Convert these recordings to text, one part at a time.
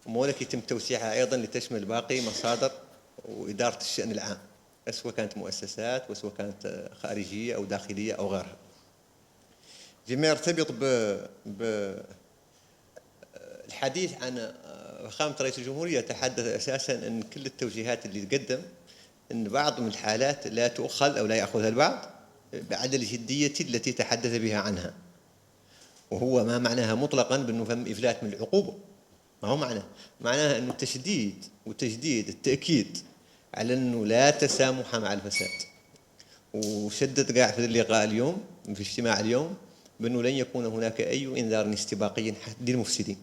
ومولك يتم توسيعها أيضا لتشمل باقي مصادر وإدارة الشأن العام، سواء كانت مؤسسات وسواء كانت خارجية أو داخلية أو غيرها. فيما يرتبط بالحديث عن فخامة رئيس الجمهورية، تحدث أساسا أن كل التوجيهات اللي تقدم أن بعض من الحالات لا تؤخذ أو لا يأخذها البعض بعد الجدية التي تحدث بها عنها، وهو ما معناها مطلقا بأنه فهم إفلات من العقوبة. ما هو معناها أنه التشديد وتجديد التأكيد على أنه لا تسامح مع الفساد. وشدد قاع في اللقاء اليوم في اجتماع اليوم بأنه لن يكون هناك أي إنذار استباقي للمفسدين،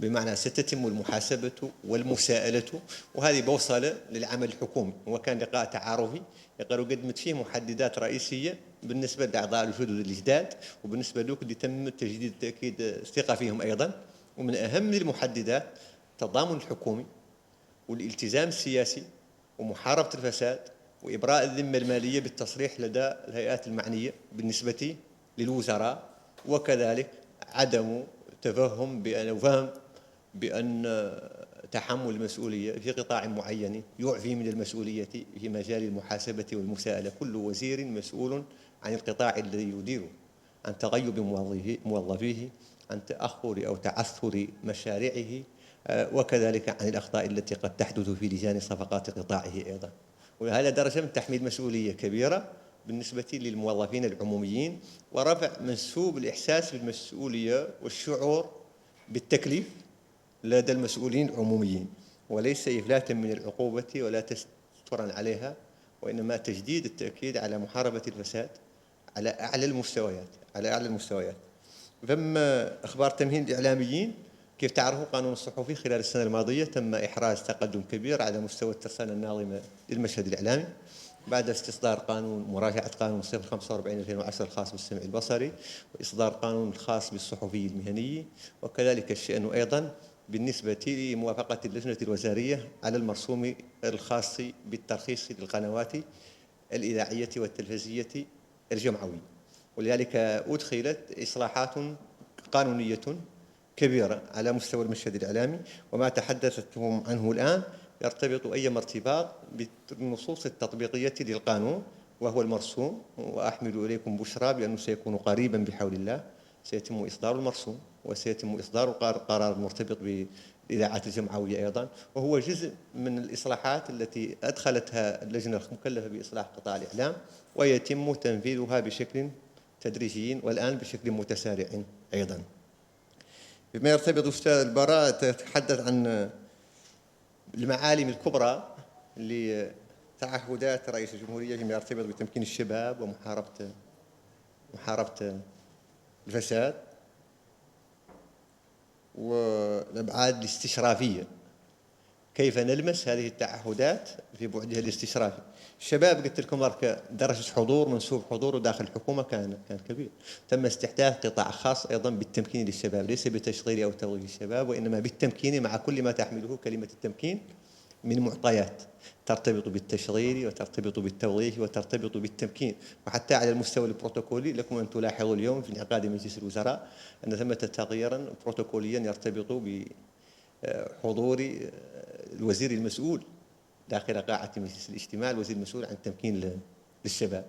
بمعنى ستتم المحاسبة والمساءلة، وهذه بوصلة للعمل الحكومي. وكان لقاء تعارفي قالوا قدمت فيه محددات رئيسية بالنسبة لأعضاء الجدد الجداد، وبالنسبة لوك اللي تم تجديد تأكيد الثقة فيهم أيضا. ومن أهم المحددات التضامن الحكومي والالتزام السياسي ومحاربة الفساد وإبراء الذمة المالية بالتصريح لدى الهيئات المعنية بالنسبة للوزراء، وكذلك عدم تفهم بأن تحمل المسؤولية في قطاع معين يعفي من المسؤولية في مجال المحاسبة والمساءلة. كل وزير مسؤول عن القطاع الذي يديره، عن تغيب موظفيه، عن تأخر أو تعثر مشاريعه، وكذلك عن الأخطاء التي قد تحدث في لجان صفقات قطاعه أيضا. وهذا درجة من تحميل مسؤولية كبيرة بالنسبة للموظفين العموميين، ورفع منسوب الإحساس بالمسؤولية والشعور بالتكليف لدى المسؤولين العموميين، وليس إفلاتا من العقوبة ولا تسترا عليها، وإنما تجديد التأكيد على محاربة الفساد على أعلى المستويات. فما أخبار تمهين الإعلاميين، كيف تعرفوا قانون الصحفي خلال السنة الماضية تم إحراز تقدم كبير على مستوى الترسانة الناظمة للمشهد الإعلامي بعد استصدار مراجعة قانون 045/2010 الخاص بالسمع البصري، وإصدار قانون الخاص بالصحفي المهني، وكذلك الشأن أيضا بالنسبة لموافقة اللجنة الوزارية على المرسوم الخاص بالترخيص للقنوات الإذاعية والتلفزيونية الجمعوية. ولذلك أدخلت إصلاحات قانونية كبيرة على مستوى المشهد الإعلامي، وما تحدثتم عنه الآن يرتبط أي ارتباط بالنصوص التطبيقية للقانون وهو المرسوم. وأحمل إليكم بشرى بأنه سيكون قريبا بحول الله سيتم إصدار المرسوم، وسيتم إصدار قرار مرتبط بالإذاعات الجمعوية أيضا، وهو جزء من الإصلاحات التي أدخلتها اللجنة المكلفة بإصلاح قطاع الإعلام، ويتم تنفيذها بشكل تدريجي والآن بشكل متسارع أيضا. بما يرتبط أستاذ البراء تتحدث عن المعالم الكبرى لتعهدات رئيس الجمهورية فيما يرتبط بتمكين الشباب ومحاربة الفساد والأبعاد الاستشرافية. كيف نلمس هذه التعهدات في بعدها الاستشرافي؟ الشباب قلت لكم درجة حضور منسوب حضوره داخل الحكومة كان كبير. تم استحداث قطاع خاص أيضا بالتمكين للشباب، ليس بتشغيل أو توظيف الشباب، وإنما بالتمكين مع كل ما تحمله كلمة التمكين من معطيات ترتبط بالتشغيل وترتبط بالتوظيف وترتبط بالتمكين. وحتى على المستوى البروتوكولي لكم أن تلاحظوا اليوم في انعقاد مجلس الوزراء أن ثمة تغييرا بروتوكوليا يرتبط بحضور الوزير المسؤول داخل قاعة مجلس الاجتماع، الوزير المسؤول عن التمكين للشباب،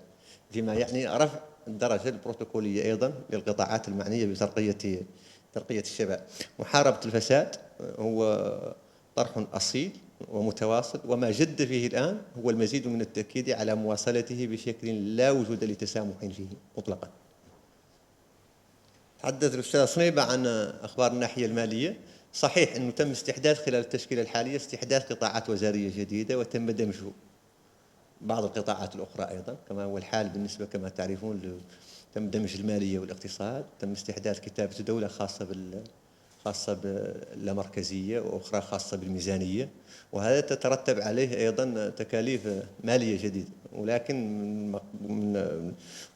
فيما يعني رفع الدرجة البروتوكولية أيضا للقطاعات المعنية بترقية الشباب. محاربة الفساد هو طرح أصيل ومتواصل، وما جد فيه الآن هو المزيد من التأكيد على مواصلته بشكل لا وجود لتسامح فيه مطلقا. تحدث الأستاذ صنيبة عن أخبار الناحية المالية. صحيح أنه تم استحداث خلال التشكيلة الحالية استحداث قطاعات وزارية جديدة، وتم دمج بعض القطاعات الأخرى أيضا كما هو الحال بالنسبة كما تعرفون تم دمج المالية والاقتصاد، تم استحداث كتابة دولة خاصة باللامركزية وأخرى خاصة بالميزانية، وهذا تترتب عليه أيضا تكاليف مالية جديدة. ولكن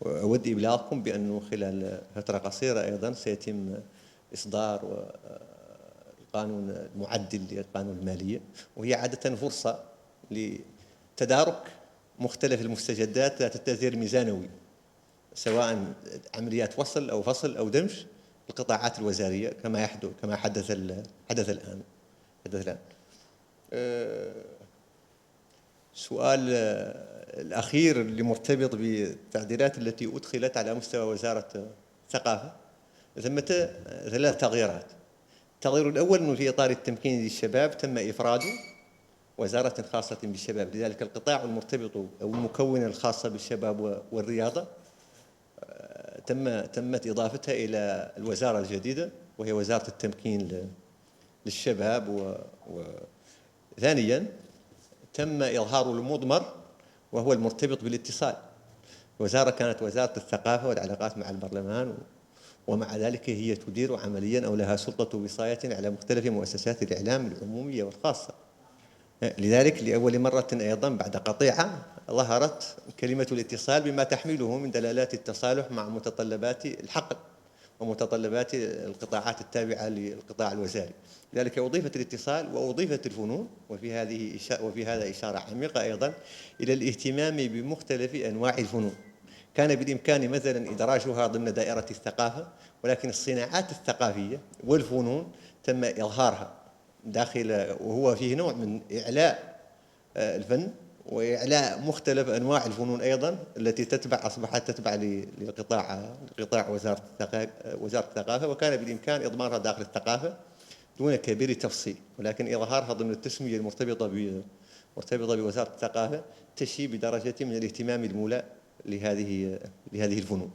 أود إبلاغكم بأنه خلال فترة قصيرة أيضا سيتم إصدار القانون المعدل للقانون المالية، وهي عادة فرصة لتدارك مختلف المستجدات ذات التأثير الميزانوي، سواء عمليات وصل أو فصل أو دمج القطاعات الوزارية كما حدث الآن. أتحدث الآن. السؤال الأخير اللي مرتبط بالتعديلات التي أدخلت على مستوى وزارة الثقافة، ثمة 3 تغييرات. التغيير الأول أنه في إطار التمكين للشباب تم إفراد وزارة خاصة بالشباب، لذلك القطاع المرتبط أو المكونة الخاصة بالشباب والرياضة تمت إضافتها إلى الوزارة الجديدة وهي وزارة التمكين للشباب. ثانيا تم إظهار المضمر وهو المرتبط بالاتصال. الوزارة كانت وزارة الثقافة والعلاقات مع البرلمان، ومع ذلك هي تدير عمليا أو لها سلطة وصاية على مختلف مؤسسات الإعلام العمومية والخاصة. لذلك لأول مرة أيضا بعد قطيعة ظهرت كلمة الاتصال بما تحمله من دلالات التصالح مع متطلبات الحقل ومتطلبات القطاعات التابعة للقطاع الوزاري. لذلك أضيفت الاتصال وأضيفت الفنون، وفي هذا إشارة عميقة أيضا إلى الاهتمام بمختلف أنواع الفنون. كان بالإمكان مثلا إدراجها ضمن دائرة الثقافة، ولكن الصناعات الثقافية والفنون تم إظهارها داخل، وهو فيه نوع من إعلاء الفن وإعلاء مختلف أنواع الفنون أيضا التي أصبحت تتبع لقطاع وزارة الثقافة، وكان بالإمكان إضمارها داخل الثقافة دون كبير تفصيل، ولكن إظهارها ضمن التسمية مرتبطة بوزارة الثقافة تشي بدرجة من الاهتمام المولى لهذه الفنون.